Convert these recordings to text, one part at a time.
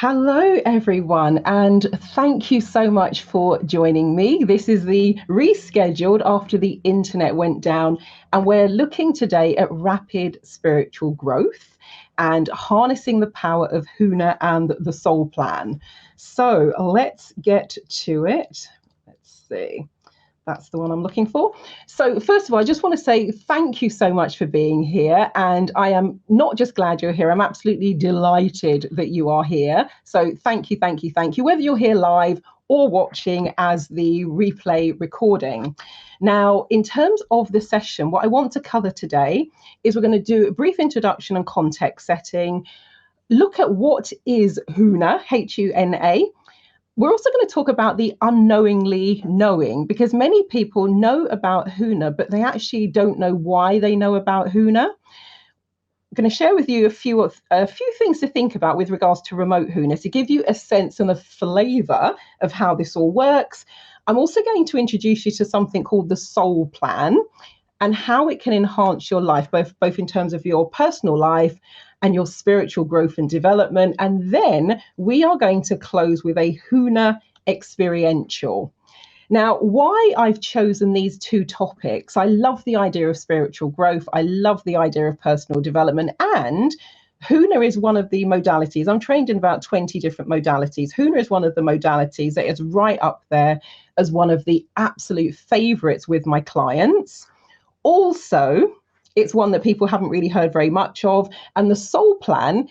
Hello, everyone, and thank you so much for joining me. This is the rescheduled after the internet went down, and we're looking today at rapid spiritual growth and harnessing the power of Huna and the soul plan. So let's get to it. Let's see. That's the one I'm looking for. So first of all, I just want to say thank you so much for being here. And I am not just glad you're here, I'm absolutely delighted that you are here. So thank you, thank you, thank you, whether you're here live or watching as the replay recording. Now, in terms of the session, what I want to cover today is we're going to do a brief introduction and context setting, look at what is Huna, Huna. We're also going to talk about the unknowingly knowing, because many people know about Huna, but they actually don't know why they know about Huna. I'm going to share with you a few things to think about with regards to remote Huna to give you a sense and a flavor of how this all works. I'm also going to introduce you to something called the soul plan and how it can enhance your life, both in terms of your personal life and your spiritual growth and development. And then we are going to close with a Huna experiential. Now, why I've chosen these two topics, I love the idea of spiritual growth. I love the idea of personal development. And Huna is one of the modalities. I'm trained in about 20 different modalities. Huna is one of the modalities that is right up there as one of the absolute favorites with my clients. Also, it's one that people haven't really heard very much of. And the soul plan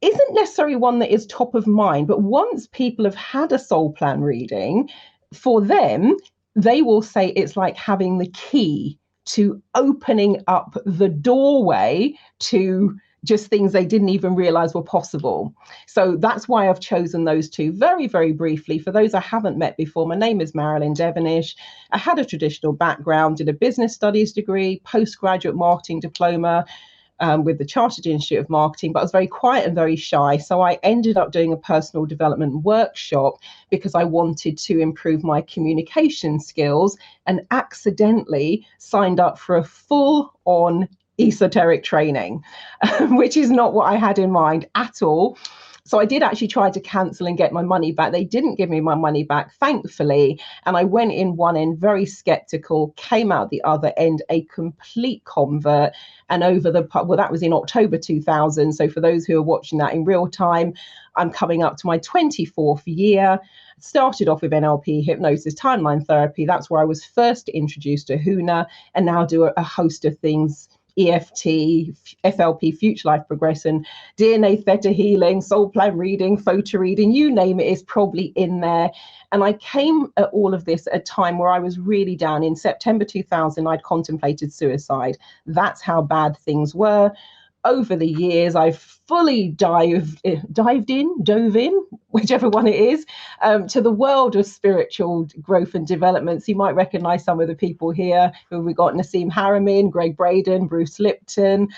isn't necessarily one that is top of mind, but once people have had a soul plan reading, for them, they will say it's like having the key to opening up the doorway to just things they didn't even realize were possible. So that's why I've chosen those two. Very, very briefly, for those I haven't met before, my name is Marilyn Devonish. I had a traditional background, did a business studies degree, postgraduate marketing diploma with the Chartered Institute of Marketing, but I was very quiet and very shy. So I ended up doing a personal development workshop because I wanted to improve my communication skills, and accidentally signed up for a full-on esoteric training, which is not what I had in mind at all. So I did actually try to cancel and get my money back. They didn't give me my money back, thankfully. And I went in one end very skeptical, came out the other end a complete convert. And that was in October 2000. So for those who are watching that in real time, I'm coming up to my 24th year. Started off with NLP, hypnosis, timeline therapy. That's where I was first introduced to Huna, and now do a host of things. EFT, FLP, future life progression, DNA, Theta Healing, soul plan reading, PhotoReading, you name it is probably in there. And I came at all of this at a time where I was really down. In September 2000, I'd contemplated suicide. That's how bad things were. Over the years, I've fully dove in, whichever one it is, to the world of spiritual growth and development. So you might recognize some of the people here who we got: Nassim Haramein, Greg Braden, Bruce Lipton,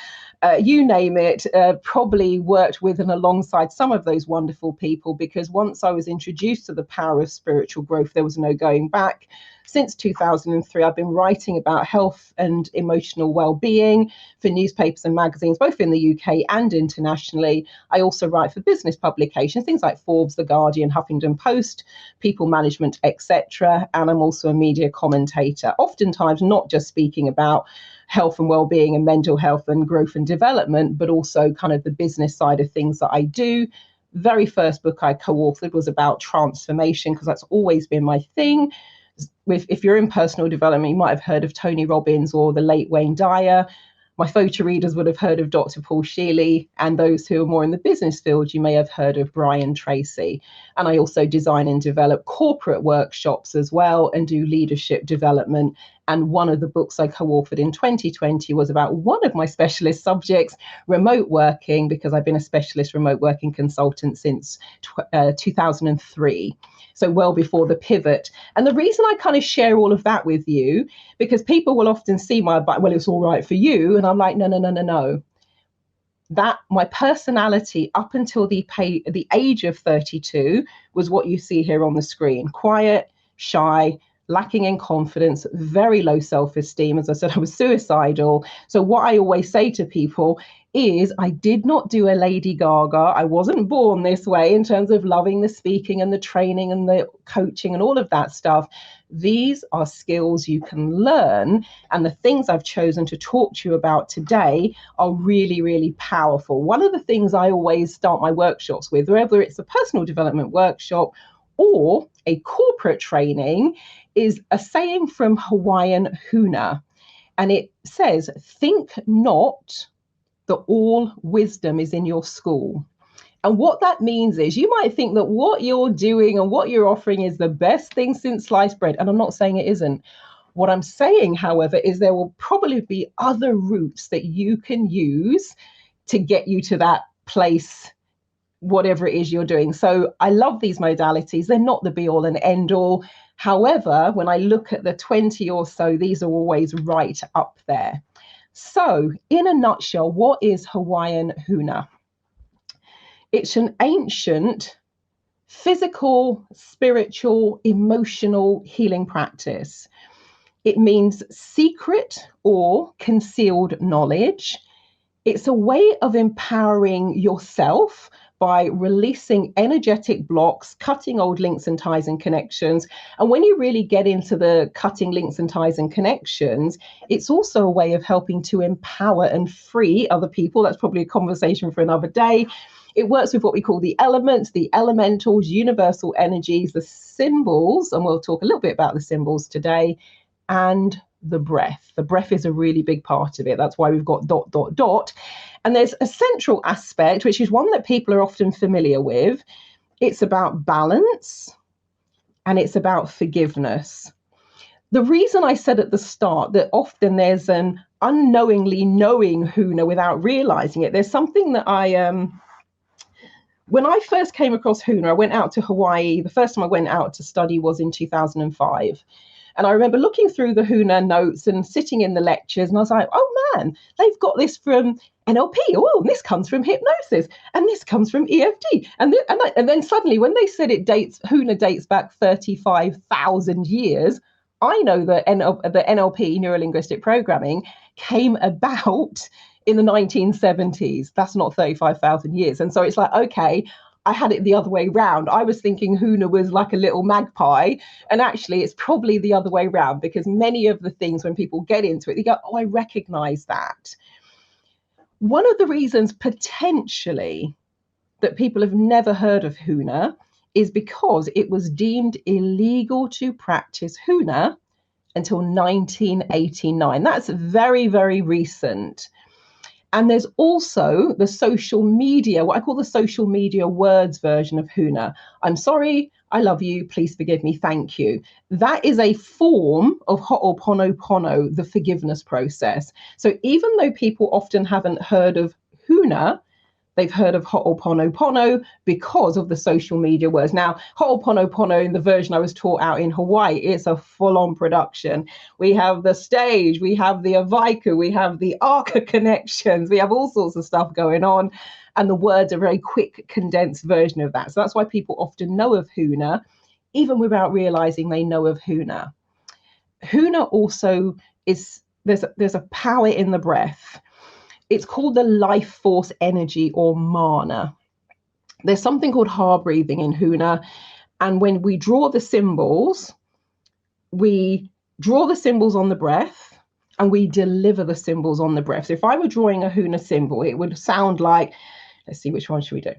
you name it, probably worked with and alongside some of those wonderful people, because once I was introduced to the power of spiritual growth, there was no going back. Since 2003, I've been writing about health and emotional well-being for newspapers and magazines, both in the UK and internationally. I also write for business publications, things like Forbes, The Guardian, Huffington Post, People Management, etc. And I'm also a media commentator, oftentimes not just speaking about health and well-being and mental health and growth and development, but also kind of the business side of things that I do. Very first book I co-authored was about transformation, because that's always been my thing. If you're in personal development, you might have heard of Tony Robbins or the late Wayne Dyer. My photo readers would have heard of Dr. Paul Shealy, and those who are more in the business field, you may have heard of Brian Tracy. And I also design and develop corporate workshops as well, and do leadership development. And one of the books I co-authored in 2020 was about one of my specialist subjects, remote working, because I've been a specialist remote working consultant since 2003. So well before the pivot. And the reason I kind of share all of that with you, because people will often see well, it's all right for you. And I'm like, no. That my personality up until the age of 32 was what you see here on the screen: quiet, shy, lacking in confidence, very low self-esteem. As I said, I was suicidal. So what I always say to people is I did not do a Lady Gaga. I wasn't born this way in terms of loving the speaking and the training and the coaching and all of that stuff. These are skills you can learn. And the things I've chosen to talk to you about today are really, really powerful. One of the things I always start my workshops with, whether it's a personal development workshop or a corporate training, is a saying from Hawaiian Huna. And it says, think not that all wisdom is in your school. And what that means is you might think that what you're doing and what you're offering is the best thing since sliced bread. And I'm not saying it isn't. What I'm saying, however, is there will probably be other routes that you can use to get you to that place, whatever it is you're doing. So I love these modalities. They're not the be all and end all. However, when I look at the 20 or so, these are always right up there. So in a nutshell, what is Hawaiian Huna? It's an ancient physical, spiritual, emotional healing practice. It means secret or concealed knowledge. It's a way of empowering yourself by releasing energetic blocks, cutting old links and ties and connections. And when you really get into the cutting links and ties and connections, it's also a way of helping to empower and free other people. That's probably a conversation for another day. It works with what we call the elements, the elementals, universal energies, the symbols, and we'll talk a little bit about the symbols today, and the breath. The breath is a really big part of it. That's why we've got ... And there's a central aspect, which is one that people are often familiar with. It's about balance and it's about forgiveness. The reason I said at the start that often there's an unknowingly knowing Huna without realizing it, there's something that when I first came across Huna, I went out to Hawaii. The first time I went out to study was in 2005. And I remember looking through the Huna notes and sitting in the lectures, and I was like, oh man, they've got this from NLP. Oh, and this comes from hypnosis, and this comes from EFT. And then suddenly when they said Huna dates back 35,000 years, I know that the NLP, neuro-linguistic programming, came about in the 1970s. That's not 35,000 years. And so it's like, okay, I had it the other way round. I was thinking Huna was like a little magpie, and actually it's probably the other way round, because many of the things when people get into it, they go, oh, I recognize that. One of the reasons potentially that people have never heard of Huna is because it was deemed illegal to practice Huna until 1989. That's very, very recent. And there's also the social media, what I call the social media words version of Huna. I'm sorry, I love you, please forgive me, thank you. That is a form of Ho'oponopono, the forgiveness process. So even though people often haven't heard of Huna, they've heard of Ho'oponopono because of the social media words. Now, Ho'oponopono, in the version I was taught out in Hawaii, it's a full-on production. We have the stage, we have the Avaiku, we have the Arca connections, we have all sorts of stuff going on. And the words are a very quick, condensed version of that. So that's why people often know of Huna, even without realizing they know of Huna. Huna also is, there's a power in the breath. It's called the life force energy, or mana. There's something called heart breathing in Huna. And when we draw the symbols on the breath, and we deliver the symbols on the breath. So if I were drawing a Huna symbol, it would sound like, let's see, which one should we do?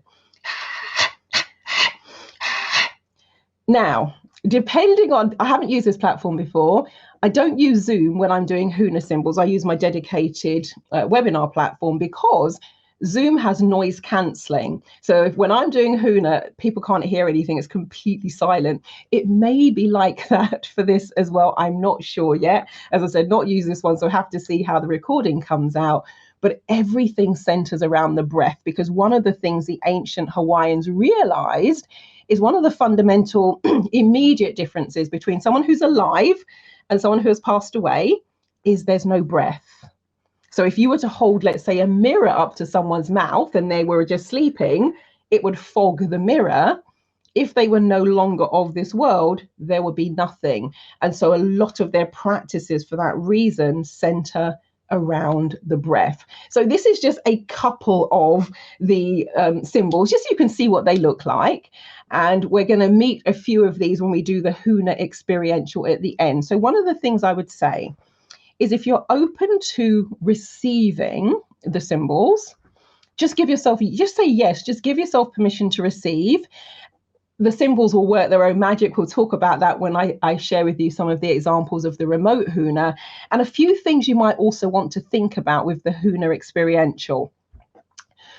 Now, depending on, I haven't used this platform before. I don't use Zoom when I'm doing Huna symbols. I use my dedicated webinar platform, because Zoom has noise cancelling. So when I'm doing Huna, people can't hear anything. It's completely silent. It may be like that for this as well. I'm not sure yet. As I said, not use this one, so I have to see how the recording comes out. But everything centers around the breath, because one of the things the ancient Hawaiians realized is one of the fundamental immediate differences between someone who's alive and someone who has passed away is there's no breath. So if you were to hold, let's say, a mirror up to someone's mouth and they were just sleeping, it would fog the mirror. if they were no longer of this world, there would be nothing. And so a lot of their practices for that reason center around the breath. So this is just a couple of the symbols, just so you can see what they look like. And we're going to meet a few of these when we do the Huna experiential at the end. So one of the things I would say is, if you're open to receiving the symbols, just give yourself, just say yes, just give yourself permission to receive. The symbols will work their own magic. We'll talk about that when I share with you some of the examples of the remote Huna, and a few things you might also want to think about with the Huna experiential.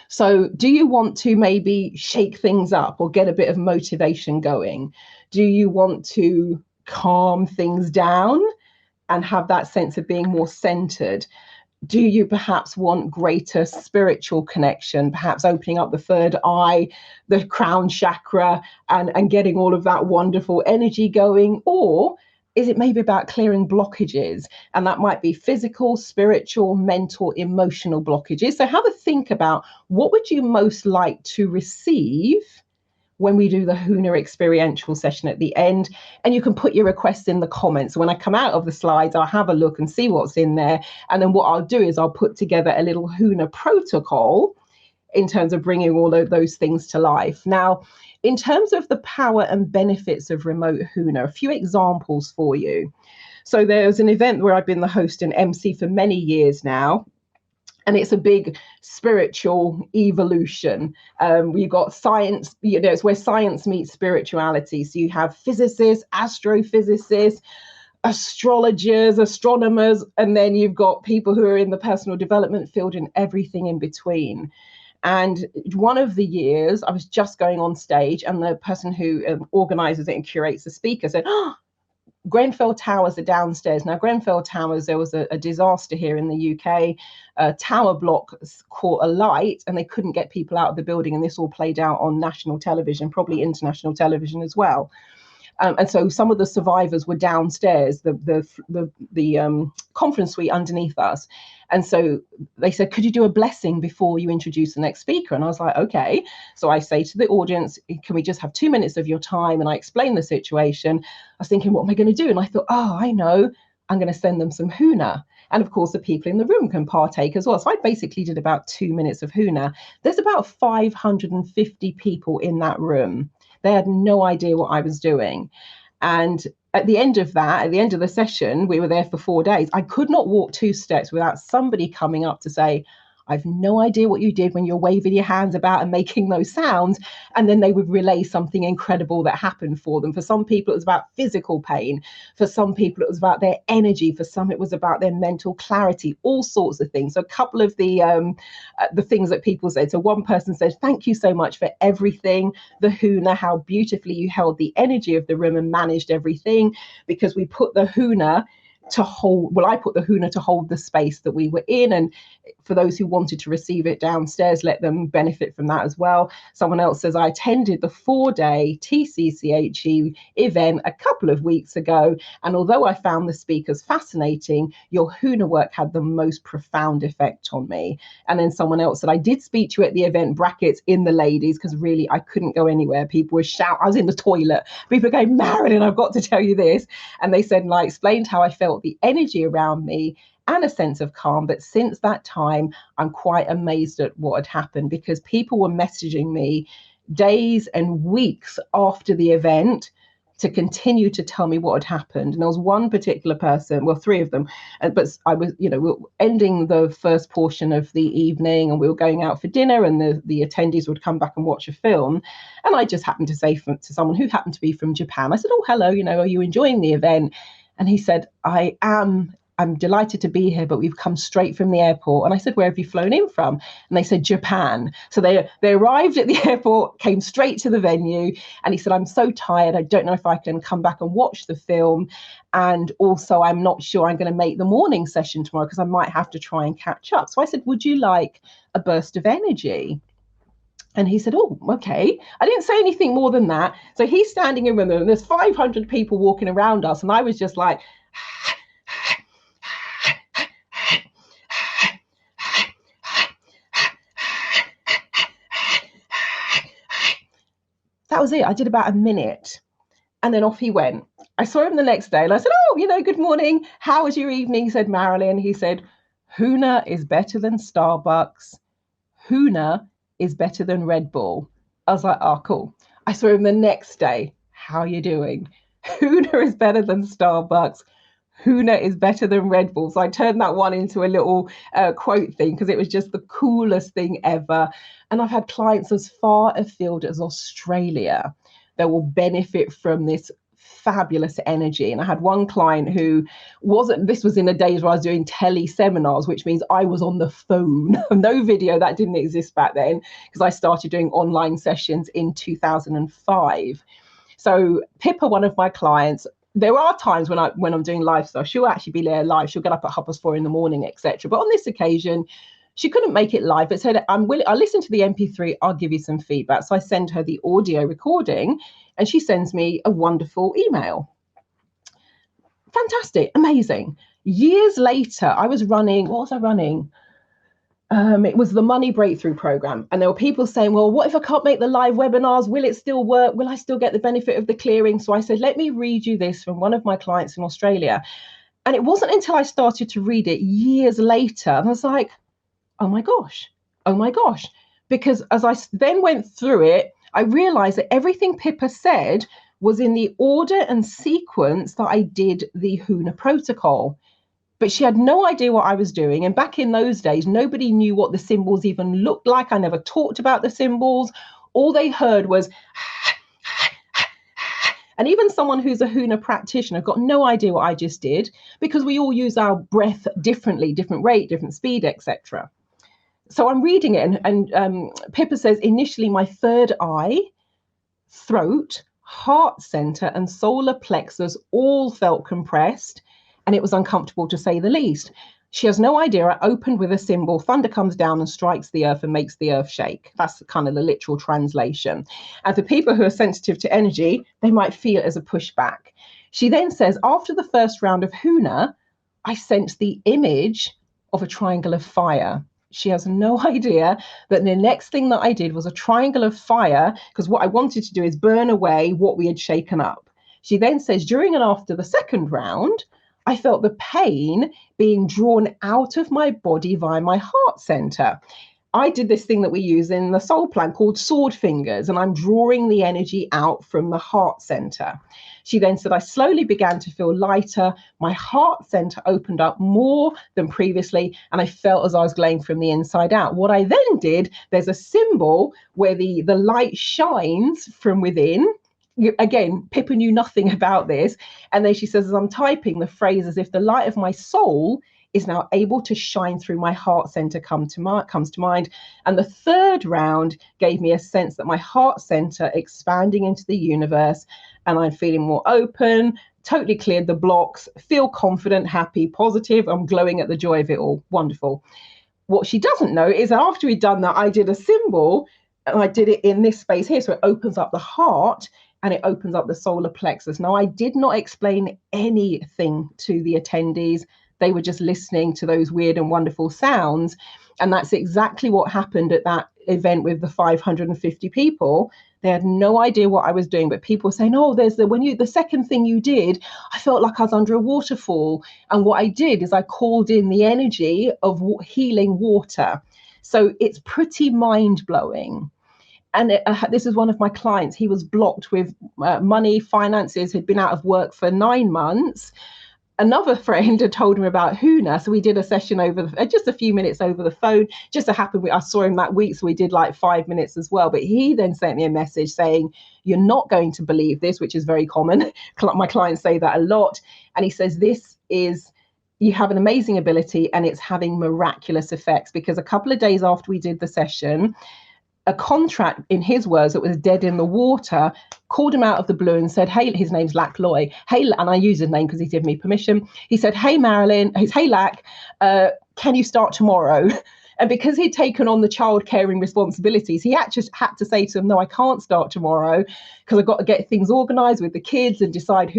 So do you want to maybe shake things up or get a bit of motivation going? Do you want to calm things down and have that sense of being more centered? Do you perhaps want greater spiritual connection, perhaps opening up the third eye, the crown chakra, and getting all of that wonderful energy going? Or is it maybe about clearing blockages? And that might be physical, spiritual, mental, emotional blockages. So have a think about, what would you most like to receive when we do the Huna experiential session at the end? And you can put your requests in the comments. When I come out of the slides, I'll have a look and see what's in there. And then what I'll do is I'll put together a little Huna protocol in terms of bringing all of those things to life. Now, in terms of the power and benefits of remote Huna, a few examples for you. So there's an event where I've been the host and MC for many years now, and it's a big spiritual evolution. We've got science, it's where science meets spirituality. So you have physicists, astrophysicists, astrologers, astronomers, and then you've got people who are in the personal development field and everything in between. And one of the years, I was just going on stage, and the person who organizes it and curates the speaker said, "Oh, Grenfell Towers are downstairs." Now, Grenfell Towers, there was a disaster here in the UK. A tower block caught alight and they couldn't get people out of the building. And this all played out on national television, probably international television as well. And so some of the survivors were downstairs, the conference suite underneath us. And so they said, "Could you do a blessing before you introduce the next speaker?" And I was like, okay. So I say to the audience, "Can we just have 2 minutes of your time?" And I explain the situation. I was thinking, what am I going to do? And I thought, oh, I know, I'm going to send them some Huna. And of course, the people in the room can partake as well. So I basically did about 2 minutes of Huna. There's about 550 people in that room. They had no idea what I was doing. And at the end of that, at the end of the session, we were there for 4 days. I could not walk 2 steps without somebody coming up to say, "I've no idea what you did when you're waving your hands about and making those sounds." And then they would relay something incredible that happened for them. For some people, it was about physical pain. For some people, it was about their energy. For some, it was about their mental clarity, all sorts of things. So a couple of the things that people said. So one person said, "Thank you so much for everything. The Huna, how beautifully you held the energy of the room and managed everything, because we put the Huna to hold, well, I put the Huna to hold the space that we were in. And for those who wanted to receive it downstairs, let them benefit from that as well." Someone else says, "I attended the 4-day TCCHE event a couple of weeks ago. And although I found the speakers fascinating, your Huna work had the most profound effect on me." And then someone else said, "I did speak to you at the event," brackets in the ladies, because really I couldn't go anywhere. People were shouting. I was in the toilet. People were going, "Marilyn, I've got to tell you this." And they said, and I explained how I felt the energy around me and a sense of calm. But since that time, I'm quite amazed at what had happened, because people were messaging me days and weeks after the event to continue to tell me what had happened. And there was one particular person, well, 3 of them, but I was, we were ending the first portion of the evening and we were going out for dinner, and the attendees would come back and watch a film. And I just happened to say to someone who happened to be from Japan, I said, "Oh, hello, are you enjoying the event?" And he said, I'm delighted to be here, but we've come straight from the airport." And I said, "Where have you flown in from?" And they said, "Japan." So they arrived at the airport, came straight to the venue. And he said, "I'm so tired. I don't know if I can come back and watch the film. And also, I'm not sure I'm going to make the morning session tomorrow because I might have to try and catch up." So I said, "Would you like a burst of energy?" And he said, "Oh, okay." I didn't say anything more than that. So he's standing in with them, and there's 500 people walking around us. And I was just like, That was it. I did about a minute. And then off he went. I saw him the next day and I said, oh, good morning. How was your evening? He said, Marilyn. He said, Huna is better than Starbucks. Huna is better than Red Bull. I was like, oh, cool. I saw him the next day. How are you doing? Huna is better than Starbucks. Huna is better than Red Bull. So I turned that one into a little quote thing because it was just the coolest thing ever. And I've had clients as far afield as Australia that will benefit from this fabulous energy. And I had one client who this was in the days where I was doing tele seminars, which means I was on the phone. No video, that didn't exist back then because I started doing online sessions in 2005. So Pippa, one of my clients, there are times when I'm doing live stuff, she'll actually be there live. She'll get up at 4:30 in the morning, etc. But on this occasion, she couldn't make it live, but said, I listen to the MP3, I'll give you some feedback. So I send her the audio recording and she sends me a wonderful email. Fantastic, amazing. Years later, I was running, what was I running? It was the Money Breakthrough Program. And there were people saying, well, what if I can't make the live webinars? Will it still work? Will I still get the benefit of the clearing? So I said, let me read you this from one of my clients in Australia. And it wasn't until I started to read it years later, and I was like, oh my gosh. Because as I then went through it, I realized that everything Pippa said was in the order and sequence that I did the Huna protocol. But she had no idea what I was doing. And back in those days, nobody knew what the symbols even looked like. I never talked about the symbols. All they heard was, and even someone who's a Huna practitioner got no idea what I just did because we all use our breath differently, different rate, different speed, etc. So I'm reading it and Pippa says, initially my third eye, throat, heart center and solar plexus all felt compressed and it was uncomfortable to say the least. She has no idea. I opened with a symbol, thunder comes down and strikes the earth and makes the earth shake. That's kind of the literal translation. And for people who are sensitive to energy, they might feel it as a pushback. She then says, after the first round of Huna, I sensed the image of a triangle of fire. She has no idea that the next thing that I did was a triangle of fire because what I wanted to do is burn away what we had shaken up. She then says, during and after the second round, I felt the pain being drawn out of my body via my heart center. I did this thing that we use in the soul plan called sword fingers, and I'm drawing the energy out from the heart center. She then said, I slowly began to feel lighter. My heart center opened up more than previously, and I felt as I was glowing from the inside out. What I then did, there's a symbol where the light shines from within. Again, Pippa knew nothing about this. And then she says, as I'm typing the phrase, as if the light of my soul is now able to shine through my heart center comes to mind. And the third round gave me a sense that my heart center expanding into the universe and I'm feeling more open, totally cleared the blocks, feel confident, happy, positive. I'm glowing at the joy of it all. Wonderful. What she doesn't know is after we'd done that, I did a symbol and I did it in this space here. So it opens up the heart and it opens up the solar plexus. Now, I did not explain anything to the attendees. They were just listening to those weird and wonderful sounds. And that's exactly what happened at that event with the 550 people. They had no idea what I was doing, but people were saying, oh, there's the second thing you did, I felt like I was under a waterfall. And what I did is I called in the energy of healing water. So it's pretty mind blowing. And this is one of my clients. He was blocked with money, finances, had been out of work for 9 months. Another friend had told him about Huna. So we did a session over just a few minutes over the phone. Just so happened I saw him that week. So we did like 5 minutes as well. But he then sent me a message saying, you're not going to believe this, which is very common. My clients say that a lot. And he says, you have an amazing ability and it's having miraculous effects, because a couple of days after we did the session, a contract, in his words, that was dead in the water, called him out of the blue and said, hey, his name's Lack Loy. Hey, and I use his name because he's given me permission. He said, hey, Marilyn, hey, Lack, can you start tomorrow? And because he'd taken on the child caring responsibilities, he just had to say to him, no, I can't start tomorrow because I've got to get things organized with the kids and decide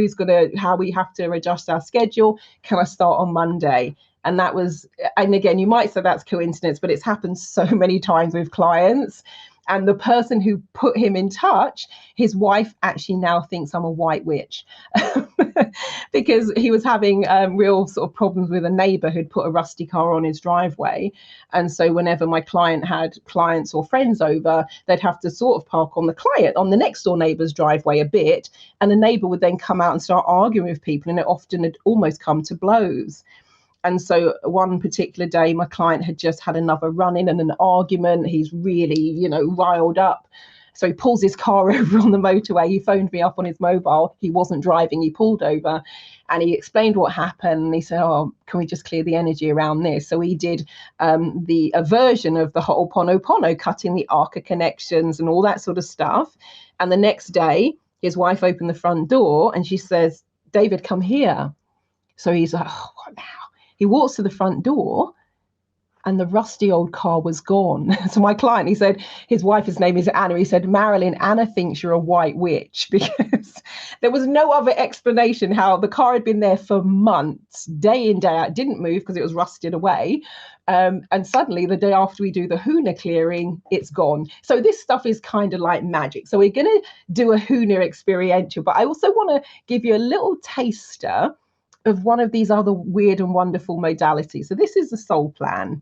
how we have to adjust our schedule. Can I start on Monday? And that was, and again, you might say that's coincidence, but it's happened so many times with clients. And the person who put him in touch, his wife actually now thinks I'm a white witch because he was having real sort of problems with a neighbor who'd put a rusty car on his driveway. And so whenever my client had clients or friends over, they'd have to sort of park on the next door neighbor's driveway a bit. And the neighbor would then come out and start arguing with people. And it often had almost come to blows. And so one particular day, my client had just had another run-in and an argument. He's really, riled up. So he pulls his car over on the motorway. He phoned me up on his mobile. He wasn't driving. He pulled over and he explained what happened. And he said, oh, can we just clear the energy around this? So he did a version of the Ho'oponopono, cutting the arc of connections and all that sort of stuff. And the next day, his wife opened the front door and she says, David, come here. So he's like, oh, what now? He walks to the front door and the rusty old car was gone. So my client, he said, his wife's name is Anna. He said, Marilyn, Anna thinks you're a white witch, because there was no other explanation how the car had been there for months, day in, day out, didn't move because it was rusted away. And suddenly the day after we do the Huna clearing, it's gone. So this stuff is kind of like magic. So we're going to do a Huna experiential, but I also want to give you a little taster of one of these other weird and wonderful modalities. So this is the soul plan,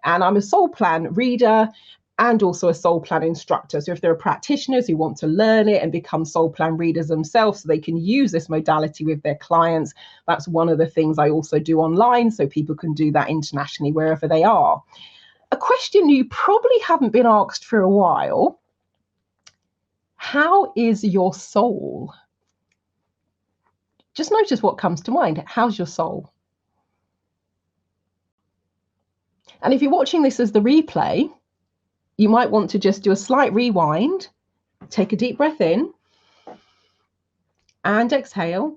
and I'm a soul plan reader and also a soul plan instructor. So if there are practitioners who want to learn it and become soul plan readers themselves so they can use this modality with their clients, that's one of the things I also do online, so people can do that internationally wherever they are. A question you probably haven't been asked for a while: how is your soul? Just notice what comes to mind. How's your soul? And if you're watching this as the replay, you might want to just do a slight rewind, take a deep breath in and exhale.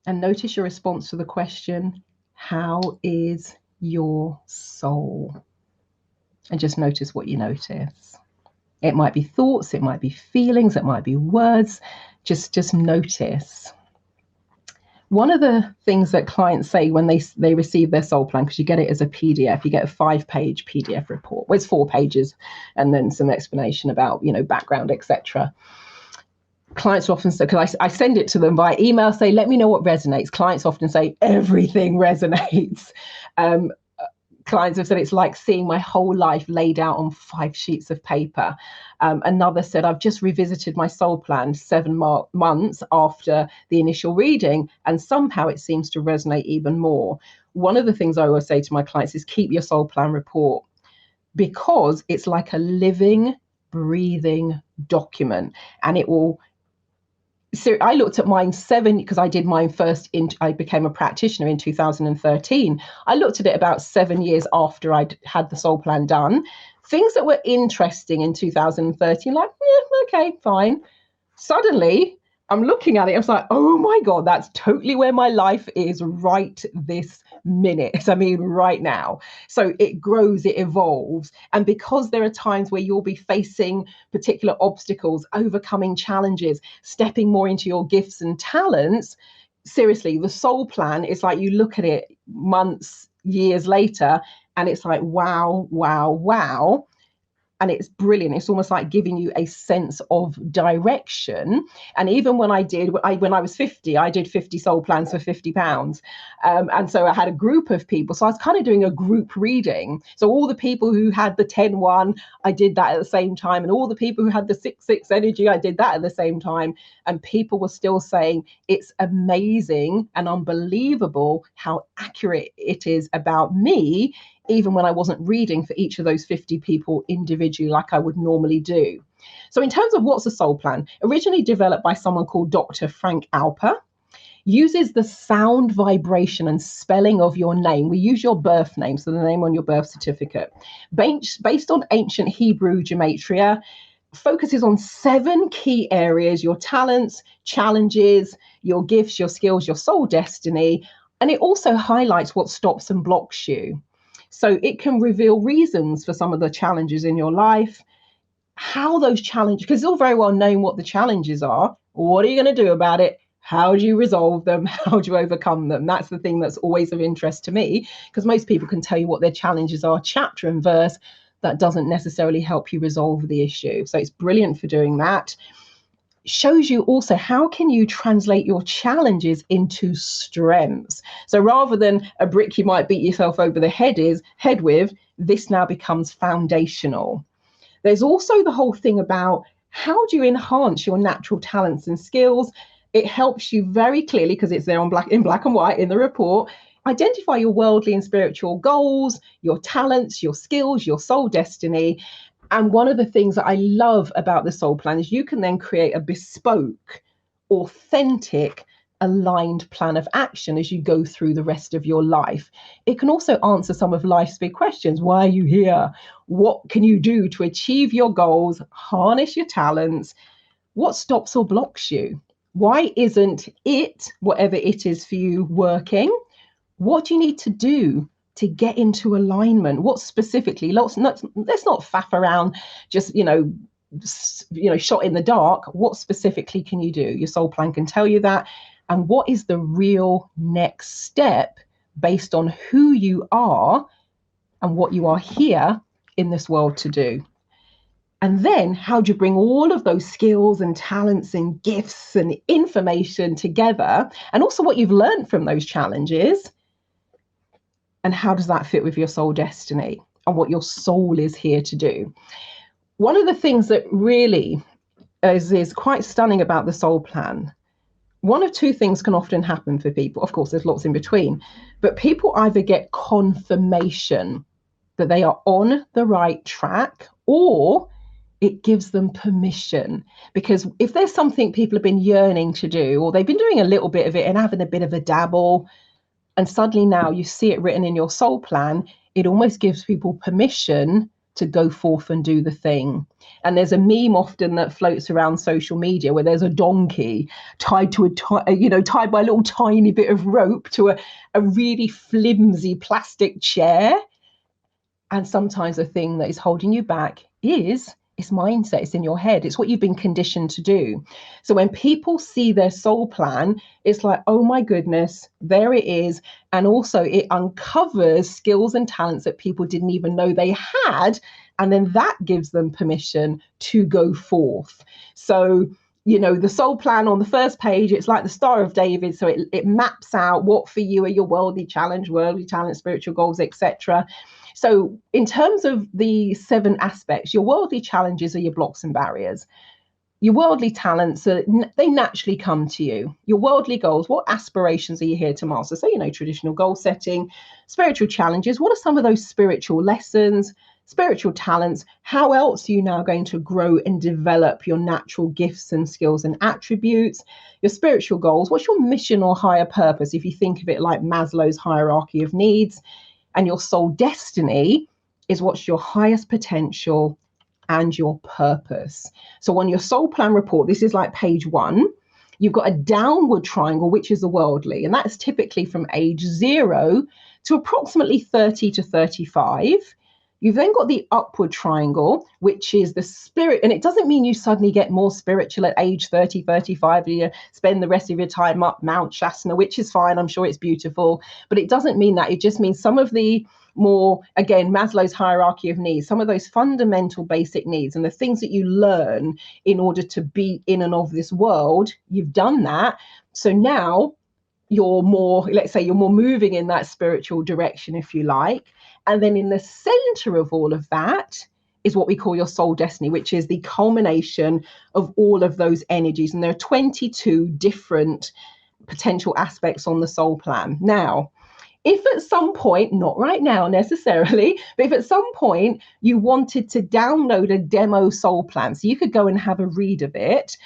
And notice your response to the question, how is your soul? And just notice what you notice. It might be thoughts, it might be feelings, it might be words. Just notice. One of the things that clients say when they receive their soul plan, because you get it as a PDF, you get a 5-page PDF report. Well, it's 4 pages and then some explanation about, background, etc. Clients often say, because I send it to them by email, say, let me know what resonates. Clients often say, everything resonates. Clients have said it's like seeing my whole life laid out on 5 sheets of paper. Another said, I've just revisited my soul plan 7 months after the initial reading, and somehow it seems to resonate even more. One of the things I always say to my clients is keep your soul plan report, because it's like a living, breathing document, and it will. So I looked at mine because I did mine first. I became a practitioner in 2013. I looked at it about 7 years after I'd had the soul plan done. Things that were interesting in 2013, like, yeah, okay, fine. Suddenly, I'm looking at it, I was like, oh my God, that's totally where my life is right this minute. I mean, right now. So it grows, it evolves. And because there are times where you'll be facing particular obstacles, overcoming challenges, stepping more into your gifts and talents, seriously, the soul plan is like you look at it months, years later, and it's like, wow, wow, wow. And it's brilliant. It's almost like giving you a sense of direction. And even when when I was 50, I did 50 soul plans for £50. And so I had a group of people. So I was kind of doing a group reading. So all the people who had the 10-1, I did that at the same time. And all the people who had the 6-6 energy, I did that at the same time. And people were still saying it's amazing and unbelievable how accurate it is about me, even when I wasn't reading for each of those 50 people individually like I would normally do. So in terms of what's a soul plan, originally developed by someone called Dr. Frank Alper, uses the sound, vibration and spelling of your name. We use your birth name, so the name on your birth certificate. Based on ancient Hebrew gematria, focuses on 7 key areas: your talents, challenges, your gifts, your skills, your soul destiny. And it also highlights what stops and blocks you. So it can reveal reasons for some of the challenges in your life. how those challenges, because it's all very well knowing what the challenges are. What are you going to do about it? How do you resolve them? How do you overcome them? That's the thing that's always of interest to me, because most people can tell you what their challenges are, chapter and verse. That doesn't necessarily help you resolve the issue. So it's brilliant for doing that. Shows you also how can you translate your challenges into strengths. So rather than a brick you might beat yourself over the head with, this now becomes foundational. There's also the whole thing about how do you enhance your natural talents and skills. It helps you very clearly, because it's there in black and white in the report, identify your worldly and spiritual goals, your talents, your skills, your soul destiny. And one of the things that I love about the soul plan is you can then create a bespoke, authentic, aligned plan of action as you go through the rest of your life. It can also answer some of life's big questions. Why are you here? What can you do to achieve your goals, harness your talents? What stops or blocks you? Why isn't it, whatever it is for you, working? What do you need to do to get into alignment? What specifically? Let's not faff around just, shot in the dark. What specifically can you do? Your soul plan can tell you that. And what is the real next step based on who you are and what you are here in this world to do? And then how do you bring all of those skills and talents and gifts and information together, and also what you've learned from those challenges, and how does that fit with your soul destiny and what your soul is here to do? One of the things that really is quite stunning about the soul plan, one of two things can often happen for people. Of course, there's lots in between, but people either get confirmation that they are on the right track, or it gives them permission. Because if there's something people have been yearning to do, or they've been doing a little bit of it and having a bit of a dabble, and suddenly now you see it written in your soul plan, it almost gives people permission to go forth and do the thing. And there's a meme often that floats around social media where there's a donkey tied to tied by a little tiny bit of rope to a really flimsy plastic chair. And sometimes the thing that is holding you back is it's mindset. It's in your head. It's what you've been conditioned to do. So when people see their soul plan, it's like, oh my goodness, there it is. And also it uncovers skills and talents that people didn't even know they had. And then that gives them permission to go forth. So, the soul plan on the first page, it's like the Star of David. So it maps out what for you are your worldly challenge, worldly talent, spiritual goals, etc. So in terms of the 7 aspects, your worldly challenges are your blocks and barriers. Your worldly talents, they naturally come to you. Your worldly goals, what aspirations are you here to master? So, traditional goal setting. Spiritual challenges, what are some of those spiritual lessons? Spiritual talents, how else are you now going to grow and develop your natural gifts and skills and attributes? Your spiritual goals, what's your mission or higher purpose, if you think of it like Maslow's hierarchy of needs? And your soul destiny is what's your highest potential and your purpose. So on your soul plan report, this is like page 1, you've got a downward triangle, which is the worldly, and that's typically from age 0 to approximately 30 to 35. You've then got the upward triangle, which is the spirit. And it doesn't mean you suddenly get more spiritual at age 30, 35, you spend the rest of your time up Mount Shasana, which is fine. I'm sure it's beautiful, but it doesn't mean that. It just means some of the more, again, Maslow's hierarchy of needs, some of those fundamental basic needs and the things that you learn in order to be in and of this world, you've done that. So now you're more, let's say you're more moving in that spiritual direction, if you like. And then in the center of all of that is what we call your soul destiny, which is the culmination of all of those energies. And there are 22 different potential aspects on the soul plan. Now, if at some point, not right now necessarily, but if at some point you wanted to download a demo soul plan, so you could go and have a read of it,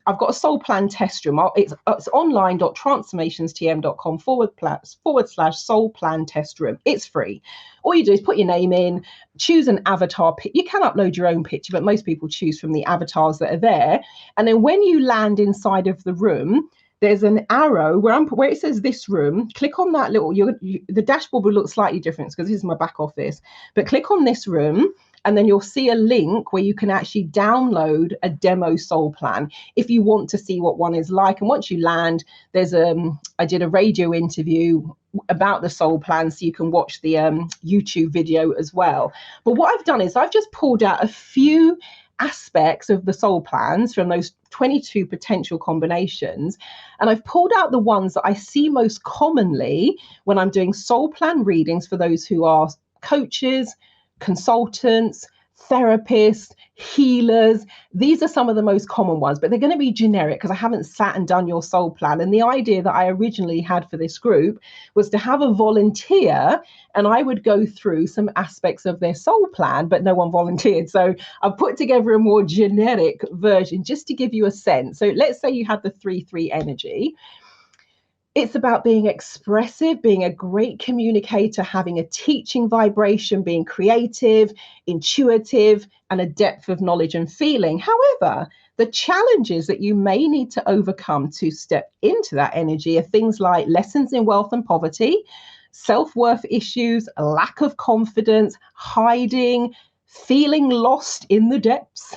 I've got a soul plan test room. It's online.transformationstm.com/soul plan test room. It's free. All you do is put your name in, choose an avatar. You can upload your own picture, but most people choose from the avatars that are there. And then when you land inside of the room, there's an arrow where it says this room. Click on that little, the dashboard will look slightly different because this is my back office, but click on this room. And then you'll see a link where you can actually download a demo soul plan if you want to see what one is like. And once you land, there's I did a radio interview about the soul plan, so you can watch the YouTube video as well. But what I've done is I've just pulled out a few aspects of the soul plans from those 22 potential combinations, and I've pulled out the ones that I see most commonly when I'm doing soul plan readings for those who are coaches, consultants, therapists, healers. These are some of the most common ones, but they're going to be generic because I haven't sat and done your soul plan. And the idea that I originally had for this group was to have a volunteer and I would go through some aspects of their soul plan, but no one volunteered. So I've put together a more generic version just to give you a sense. So let's say you had the 3-3 energy. It's about being expressive, being a great communicator, having a teaching vibration, being creative, intuitive, and a depth of knowledge and feeling. However, the challenges that you may need to overcome to step into that energy are things like lessons in wealth and poverty, self-worth issues, lack of confidence, hiding, feeling lost in the depths,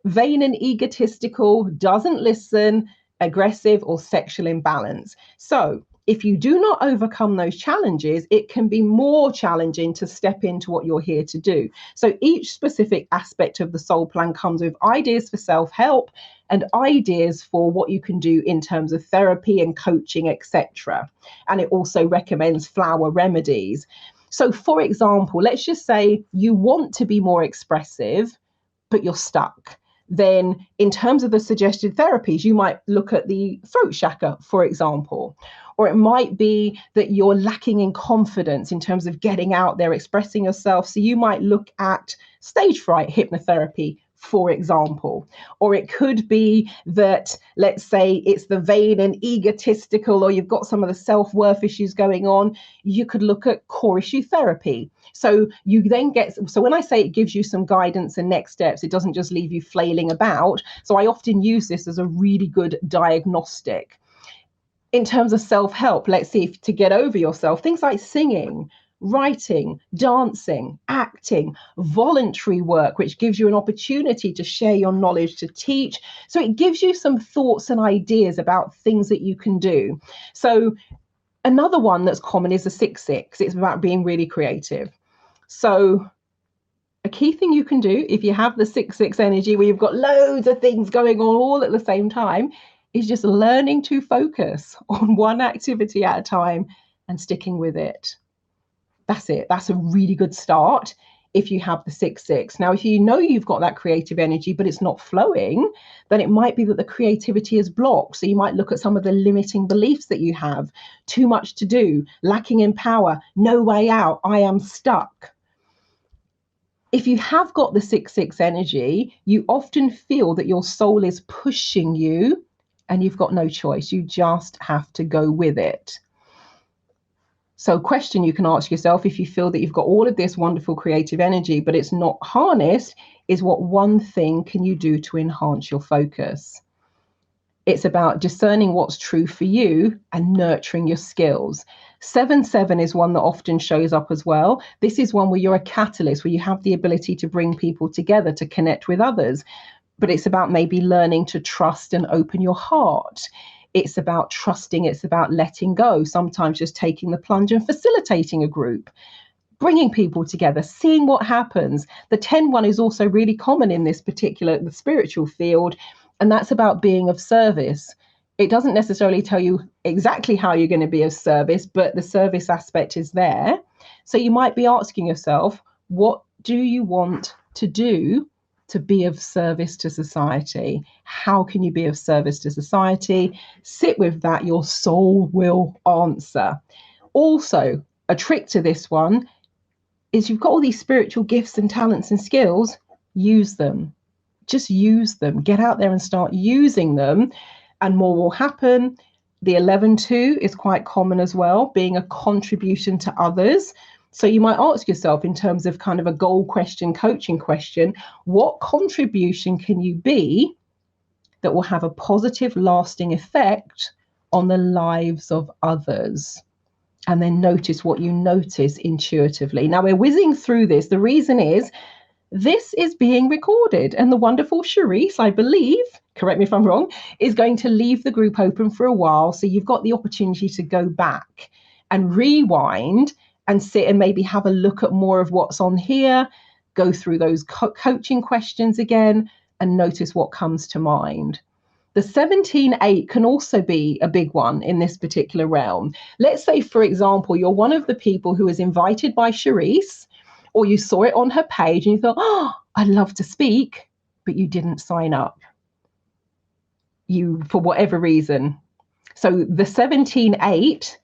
vain and egotistical, doesn't listen, aggressive, or sexual imbalance. So if you do not overcome those challenges, it can be more challenging to step into what you're here to do. So each specific aspect of the soul plan comes with ideas for self-help and ideas for what you can do in terms of therapy and coaching, etc. And it also recommends flower remedies. So for example, let's just say you want to be more expressive, but you're stuck. Then in terms of the suggested therapies, you might look at the throat chakra, for example, or it might be that you're lacking in confidence in terms of getting out there, expressing yourself. So you might look at stage fright hypnotherapy, for example, or it could be that, let's say it's the vain and egotistical, or you've got some of the self-worth issues going on. You could look at core issue therapy. So you then so when I say it gives you some guidance and next steps, it doesn't just leave you flailing about. So I often use this as a really good diagnostic. In terms of self-help, let's see, to get over yourself, things like singing, writing, dancing, acting, voluntary work, which gives you an opportunity to share your knowledge, to teach. So it gives you some thoughts and ideas about things that you can do. So another one that's common is the 6-6. It's about being really creative. So a key thing you can do if you have the 6-6 energy, where you've got loads of things going on all at the same time, is just learning to focus on one activity at a time and sticking with it. That's it. That's a really good start if you have the 6-6. Now, if you know you've got that creative energy, but it's not flowing, then it might be that the creativity is blocked. So you might look at some of the limiting beliefs that you have. Too much to do, lacking in power, no way out, I am stuck. If you have got the 6-6 energy, you often feel that your soul is pushing you and you've got no choice. You just have to go with it. So a question you can ask yourself, if you feel that you've got all of this wonderful creative energy, but it's not harnessed, is what one thing can you do to enhance your focus? It's about discerning what's true for you and nurturing your skills. 7-7 is one that often shows up as well. This is one where you're a catalyst, where you have the ability to bring people together, to connect with others. But it's about maybe learning to trust and open your heart. It's about trusting, it's about letting go, sometimes just taking the plunge and facilitating a group, bringing people together, seeing what happens. The 10-1 is also really common in this particular, the spiritual field, and that's about being of service. It doesn't necessarily tell you exactly how you're going to be of service, but the service aspect is there. So you might be asking yourself, what do you want to do to be of service to society? How can you be of service to society? Sit with that, your soul will answer. Also, a trick to this one is you've got all these spiritual gifts and talents and skills, use them. Just use them. Get out there and start using them, and more will happen. The 11-2 is quite common as well, being a contribution to others. So you might ask yourself, in terms of kind of a goal question, coaching question, what contribution can you be that will have a positive, lasting effect on the lives of others? And then notice what you notice intuitively. Now, we're whizzing through this. The reason is This is being recorded, and the wonderful Charisse, I believe, correct me if I'm wrong, is going to leave the group open for a while. So you've got the opportunity to go back and rewind and sit and maybe have a look at more of what's on here, go through those coaching questions again, and notice what comes to mind. The 17-8 can also be a big one in this particular realm. Let's say, for example, you're one of the people who was invited by Charisse, or you saw it on her page and you thought, oh, I'd love to speak, but you didn't sign up. You, for whatever reason. So the 17-8,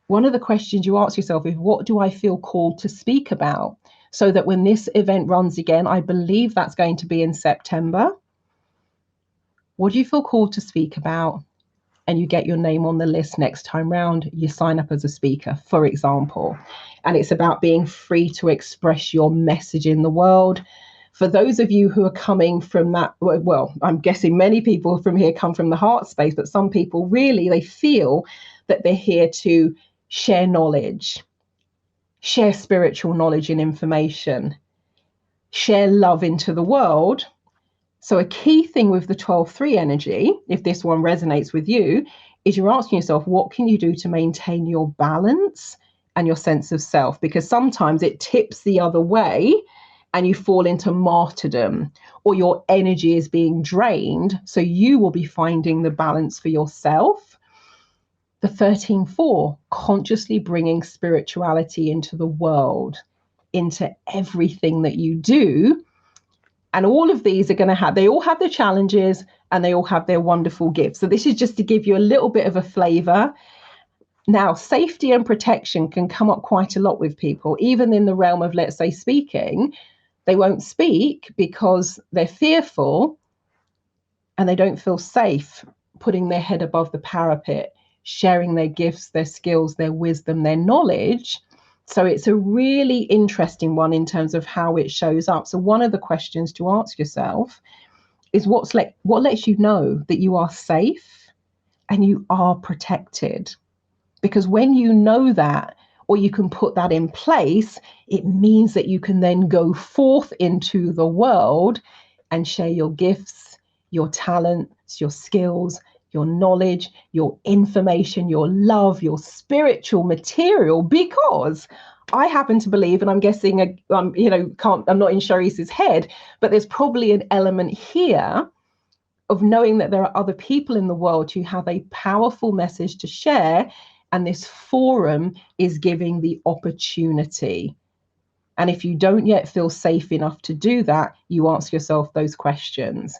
one of the questions you ask yourself is, what do I feel called to speak about? So that when this event runs again, I believe that's going to be in September. What do you feel called to speak about? And you get your name on the list next time round, you sign up as a speaker, for example. And it's about being free to express your message in the world. For those of you who are coming from that, well, I'm guessing many people from here come from the heart space, but some people really, they feel that they're here to share knowledge, share spiritual knowledge and information, share love into the world. So a key thing with the 12-3 energy, if this one resonates with you, is you're asking yourself, what can you do to maintain your balance and your sense of self? Because sometimes it tips the other way and you fall into martyrdom, or your energy is being drained. So you will be finding the balance for yourself. The 13-4, consciously bringing spirituality into the world, into everything that you do. And all of these are going to have, they all have their challenges and they all have their wonderful gifts. So this is just to give you a little bit of a flavor. Now, safety and protection can come up quite a lot with people, even in the realm of, let's say, speaking. They won't speak because they're fearful and they don't feel safe putting their head above the parapet, sharing their gifts, their skills, their wisdom, their knowledge. So it's a really interesting one in terms of how it shows up. So one of the questions to ask yourself is what lets you know that you are safe and you are protected? Because when you know that, or you can put that in place, it means that you can then go forth into the world and share your gifts, your talents, your skills, your knowledge, your information, your love, your spiritual material. Because I happen to believe, and I'm guessing, I'm not in Charisse's head, but there's probably an element here of knowing that there are other people in the world who have a powerful message to share, and this forum is giving the opportunity. And if you don't yet feel safe enough to do that, you ask yourself those questions.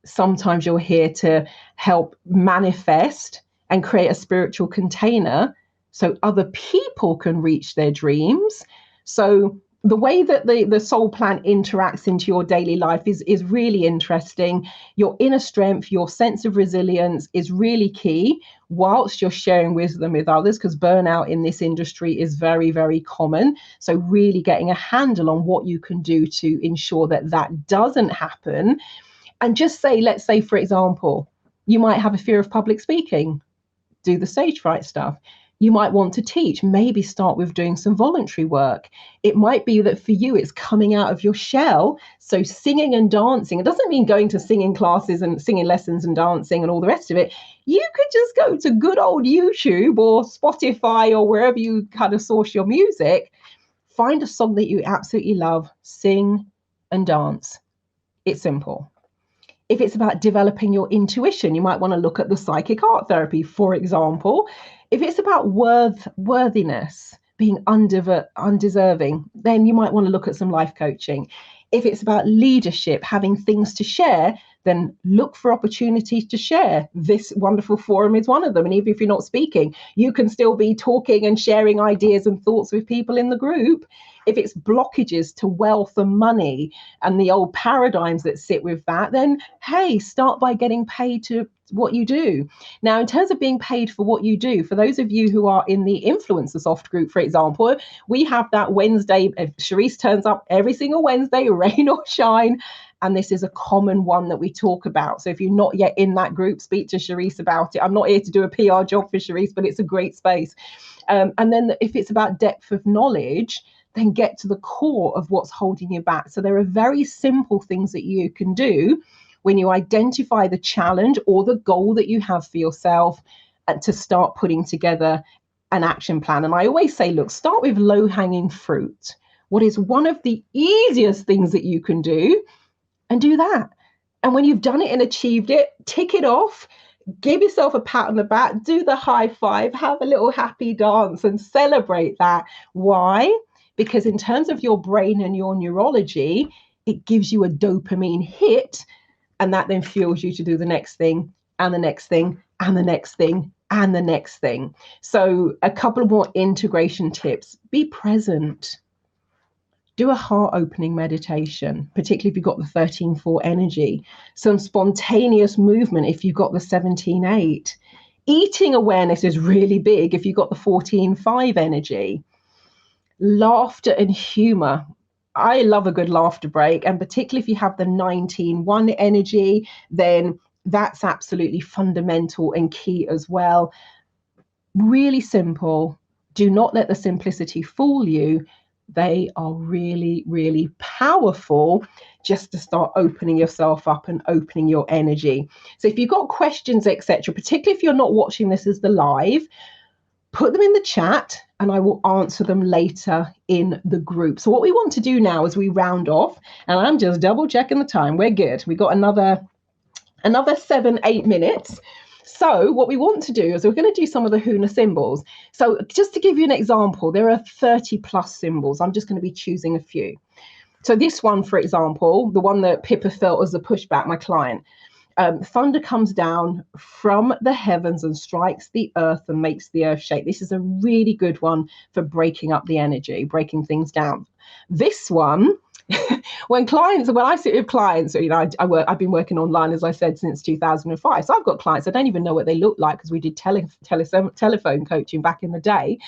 Sometimes you're here to help manifest and create a spiritual container so other people can reach their dreams. So the way that the soul plan interacts into your daily life is really interesting. Your inner strength, your sense of resilience is really key whilst you're sharing wisdom with others, because burnout in this industry is very, very common. So really getting a handle on what you can do to ensure that that doesn't happen. And just say, let's say, for example, you might have a fear of public speaking. Do the stage fright stuff. You might want to teach, maybe start with doing some voluntary work. It might be that for you, it's coming out of your shell. So singing and dancing, it doesn't mean going to singing classes and singing lessons and dancing and all the rest of it. You could just go to good old YouTube or Spotify or wherever you kind of source your music, find a song that you absolutely love, sing and dance. It's simple. If it's about developing your intuition, you might want to look at the psychic art therapy, for example. If it's about worthiness, being undeserving, then you might want to look at some life coaching. If it's about leadership, having things to share, then look for opportunities to share. This wonderful forum is one of them. And even if you're not speaking, you can still be talking and sharing ideas and thoughts with people in the group. If it's blockages to wealth and money and the old paradigms that sit with that, then hey, start by getting paid to what you do. Now, in terms of being paid for what you do, for those of you who are in the Influencer Soft group, for example, we have that Wednesday. Charisse turns up every single Wednesday, rain or shine. And this is a common one that we talk about. So if you're not yet in that group, speak to Charisse about it. I'm not here to do a PR job for Charisse, but it's a great space. And then if it's about depth of knowledge, then get to the core of what's holding you back. So there are very simple things that you can do when you identify the challenge or the goal that you have for yourself, to start putting together an action plan. And I always say, look, start with low-hanging fruit. What is one of the easiest things that you can do, and do that. And when you've done it and achieved it, tick it off, give yourself a pat on the back, do the high five, have a little happy dance and celebrate that. Why? Because in terms of your brain and your neurology, it gives you a dopamine hit, and that then fuels you to do the next thing and the next thing and the next thing and the next thing. So a couple of more integration tips. Be present. Do a heart opening meditation, particularly if you've got the 13-4 energy. Some spontaneous movement if you've got the 17-8. Eating awareness is really big if you've got the 14-5 energy. Laughter and humor. I love a good laughter break, and particularly if you have the 19-1 energy, then that's absolutely fundamental and key as well. Really simple. Do not let the simplicity fool you. They are really, really powerful, just to start opening yourself up and opening your energy. So if you've got questions, etc., particularly if you're not watching this as the live, put them in the chat and I will answer them later in the group. So what we want to do now as we round off, and I'm just double checking the time, we're good. We got another 7-8 minutes. So what we want to do is we're going to do some of the Huna symbols. So just to give you an example, there are 30 plus symbols. I'm just going to be choosing a few. So this one, for example, the one that Pippa felt as a pushback, my client, thunder comes down from the heavens and strikes the earth and makes the earth shake. This is a really good one for breaking up the energy, breaking things down. This one, when I sit with clients, I've been working online, as I said, since 2005. So I've got clients, I don't even know what they look like because we did telephone coaching back in the day.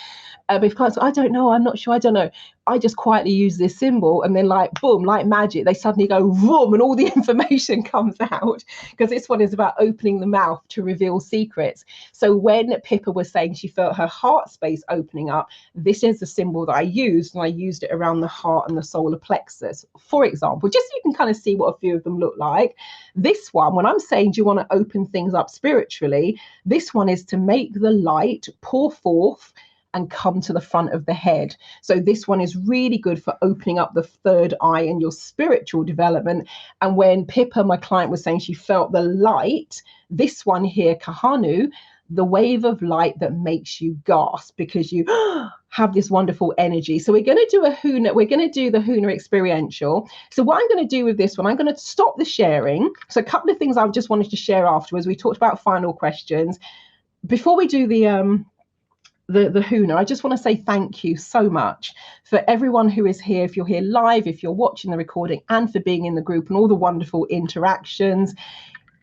If clients, I don't know, I'm not sure, I don't know. I just quietly use this symbol, and then like boom, like magic, they suddenly go vroom, and all the information comes out, because this one is about opening the mouth to reveal secrets. So when Pippa was saying she felt her heart space opening up, this is the symbol that I used, and I used it around the heart and the solar plexus, for example, just so you can kind of see what a few of them look like. This one, when I'm saying, do you want to open things up spiritually, this one is to make the light pour forth and come to the front of the head. So this one is really good for opening up the third eye and your spiritual development. And when Pippa, my client, was saying she felt the light, this one here, Kahanu, the wave of light that makes you gasp because you have this wonderful energy. So we're going to do the Huna experiential. So what I'm going to do with this one, I'm going to stop the sharing. So a couple of things I just wanted to share afterwards. We talked about final questions. Before we do the Huna, I just want to say thank you so much for everyone who is here, if you're here live, if you're watching the recording, and for being in the group and all the wonderful interactions.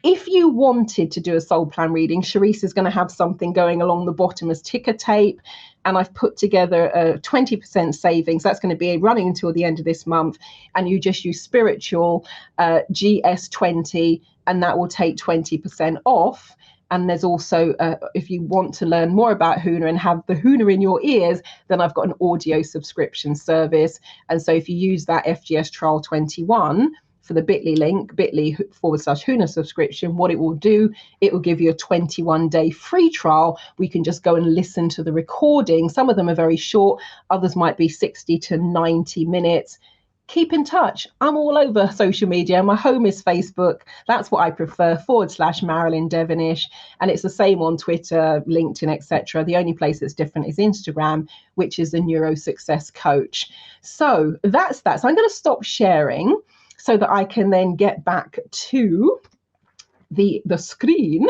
If you wanted to do a soul plan reading, Sharice is going to have something going along the bottom as ticker tape, and I've put together a 20% savings. That's going to be running until the end of this month, and you just use spiritual GS20, and that will take 20% off. And there's also, if you want to learn more about Huna and have the Huna in your ears, then I've got an audio subscription service. And so if you use that FGS Trial 21 for the bit.ly link, bit.ly/Huna subscription, what it will do, it will give you a 21-day free trial. We can just go and listen to the recording. Some of them are very short. Others might be 60 to 90 minutes. Keep in touch. I'm all over social media. My home is Facebook. That's what I prefer, /Marilyn Devonish. And it's the same on Twitter, LinkedIn, etc. The only place that's different is Instagram, which is the NeuroSuccess Coach. So that's that. So I'm going to stop sharing so that I can then get back to the screen,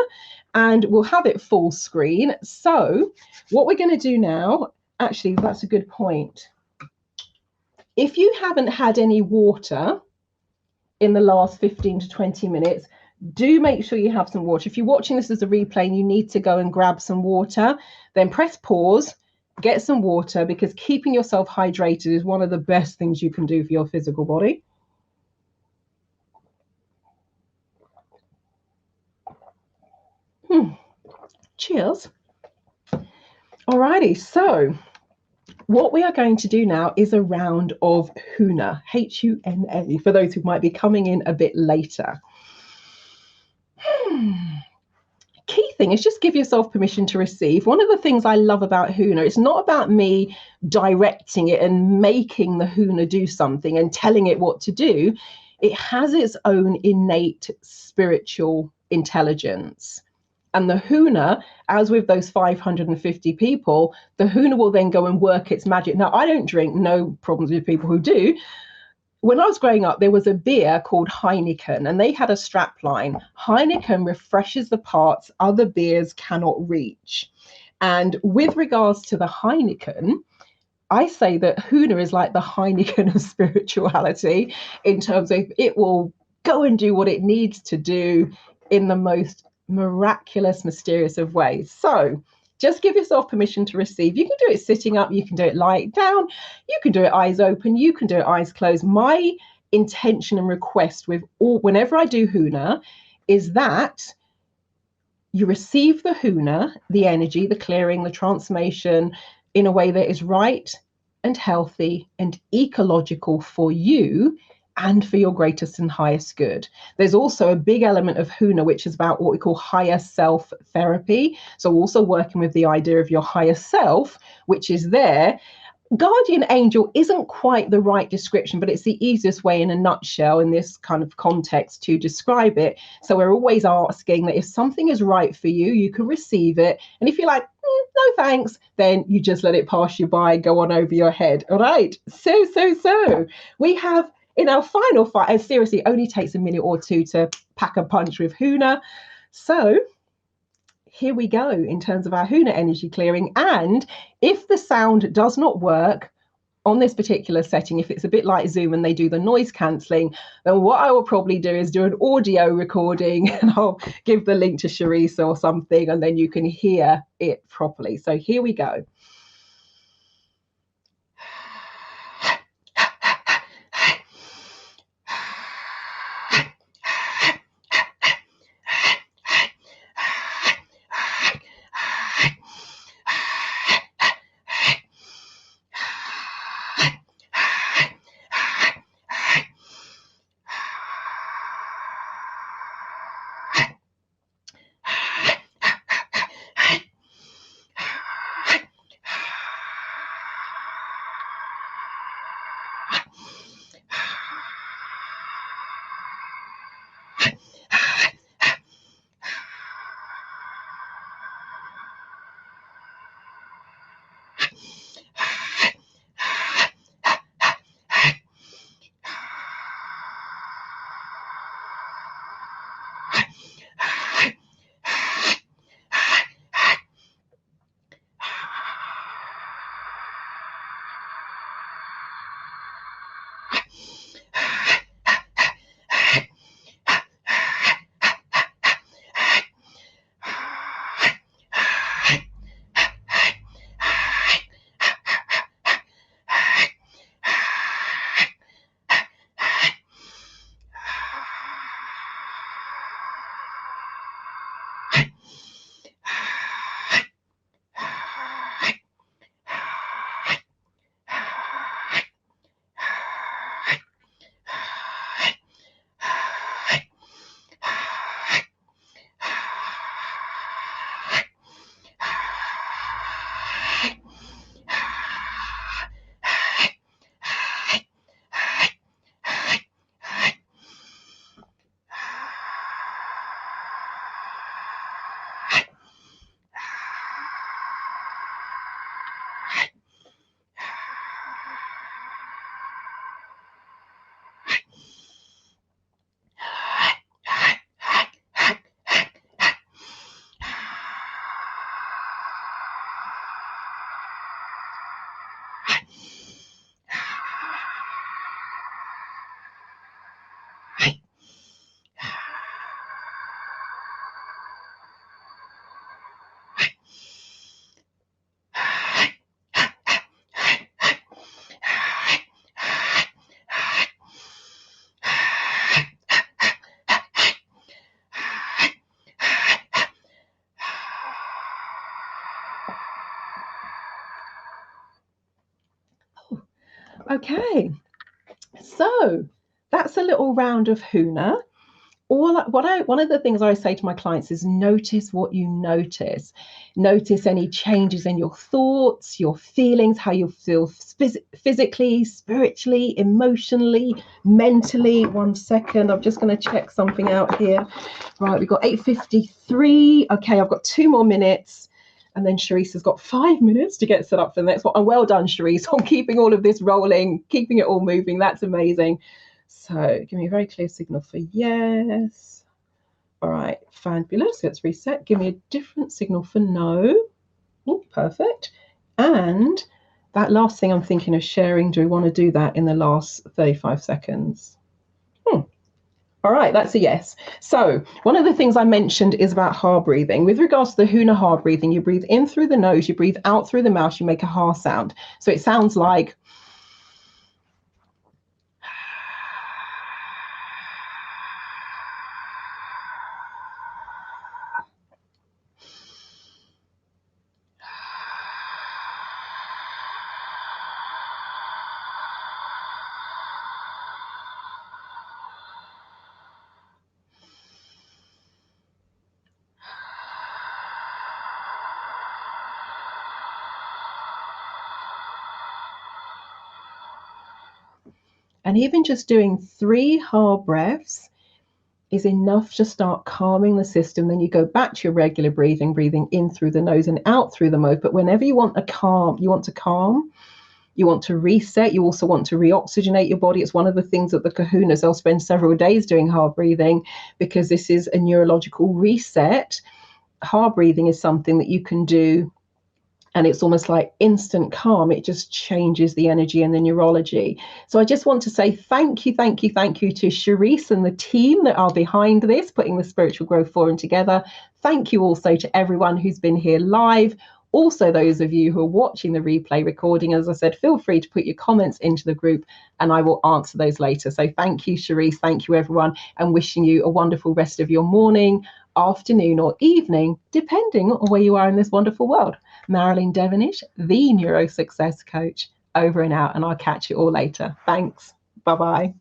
and we'll have it full screen. So what we're going to do now, actually, that's a good point. If you haven't had any water in the last 15 to 20 minutes, do make sure you have some water. If you're watching this as a replay and you need to go and grab some water, then press pause, get some water, because keeping yourself hydrated is one of the best things you can do for your physical body. Cheers. Alrighty, so what we are going to do now is a round of Huna, Huna, for those who might be coming in a bit later. Key thing is just give yourself permission to receive. One of the things I love about Huna, it's not about me directing it and making the Huna do something and telling it what to do. It has its own innate spiritual intelligence. And the Huna, as with those 550 people, the Huna will then go and work its magic. Now, I don't drink, no problems with people who do. When I was growing up, there was a beer called Heineken, and they had a strap line. Heineken refreshes the parts other beers cannot reach. And with regards to the Heineken, I say that Huna is like the Heineken of spirituality, in terms of it will go and do what it needs to do in the most miraculous, mysterious of ways. So just give yourself permission to receive. You can do it sitting up, you can do it lying down, you can do it eyes open, you can do it eyes closed. My intention and request with whenever I do Huna is that you receive the Huna, the energy, the clearing, the transformation, in a way that is right and healthy and ecological for you and for your greatest and highest good. There's also a big element of Huna, which is about what we call higher self therapy. So also working with the idea of your higher self, which is there. Guardian angel isn't quite the right description, but it's the easiest way in a nutshell in this kind of context to describe it. So we're always asking that if something is right for you, you can receive it. And if you're like, no thanks, then you just let it pass you by, go on over your head. All right. So we have in our final fight, and seriously, it only takes a minute or two to pack a punch with Huna. So here we go in terms of our Huna energy clearing. And if the sound does not work on this particular setting, if it's a bit like Zoom and they do the noise cancelling, then what I will probably do is do an audio recording, and I'll give the link to Charisse or something, and then you can hear it properly. So here we go. Okay, so that's a little round of Huna. One of the things I say to my clients is notice what you notice. Notice any changes in your thoughts, your feelings, how you feel physically, spiritually, emotionally, mentally. 1 second, I'm just going to check something out here. Right, we've got 8:53. Okay, I've got 2 more minutes. And then Sharice has got 5 minutes to get set up for the next one. And well done, Sharice, on keeping all of this rolling, keeping it all moving. That's amazing. So give me a very clear signal for yes. All right, fabulous. Let's reset. Give me a different signal for no. Ooh, perfect. And that last thing I'm thinking of sharing, do we want to do that in the last 35 seconds? All right, that's a yes. So one of the things I mentioned is about ha breathing. With regards to the Huna ha breathing, you breathe in through the nose, you breathe out through the mouth, you make a ha sound. So it sounds like and even just doing 3 ha breaths is enough to start calming the system. Then you go back to your regular breathing, breathing in through the nose and out through the mouth. But whenever you want to calm, you want to reset, you also want to reoxygenate your body. It's one of the things that the kahunas, they'll spend several days doing ha breathing because this is a neurological reset. Ha breathing is something that you can do, and it's almost like instant calm. It just changes the energy and the neurology. So I just want to say thank you to Sharice and the team that are behind this, putting the Spiritual Growth Forum together. Thank you also to everyone who's been here live. Also, those of you who are watching the replay recording, as I said, feel free to put your comments into the group and I will answer those later. So thank you, Sharice. Thank you, everyone, and wishing you a wonderful rest of your morning, afternoon or evening, depending on where you are in this wonderful world. Marilyn Devonish, the NeuroSuccess Coach, over and out, and I'll catch you all later. Thanks. Bye-bye.